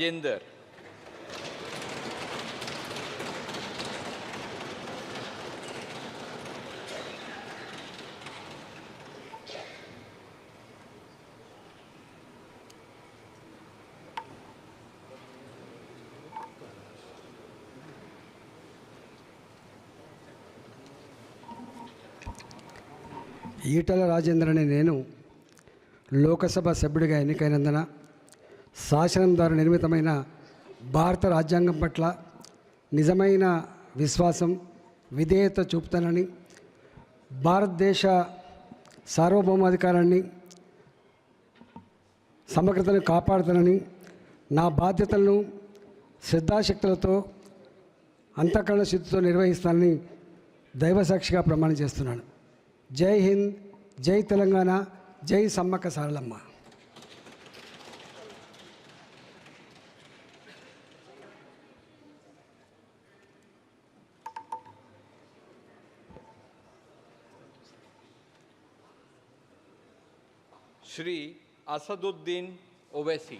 राजेंद्र ఈటల రాజేందర్ అనే నేను లోకసభ సభ్యుడిగా ఎన్నికైనందున శాసనం ద్వారా నిర్మితమైన భారత రాజ్యాంగం పట్ల నిజమైన విశ్వాసం విధేయత చూపుతానని, భారతదేశ సార్వభౌమాధికారాన్ని సమగ్రతను కాపాడుతానని, నా బాధ్యతలను శ్రద్ధాశక్తులతో అంతఃకరణ శుద్ధితో నిర్వహిస్తానని దైవసాక్షిగా ప్రమాణం చేస్తున్నాను. జై హింద్, జై తెలంగాణ, జై సమ్మక్క సారలమ్మ. श्री असदुद्दीन ओवैसी।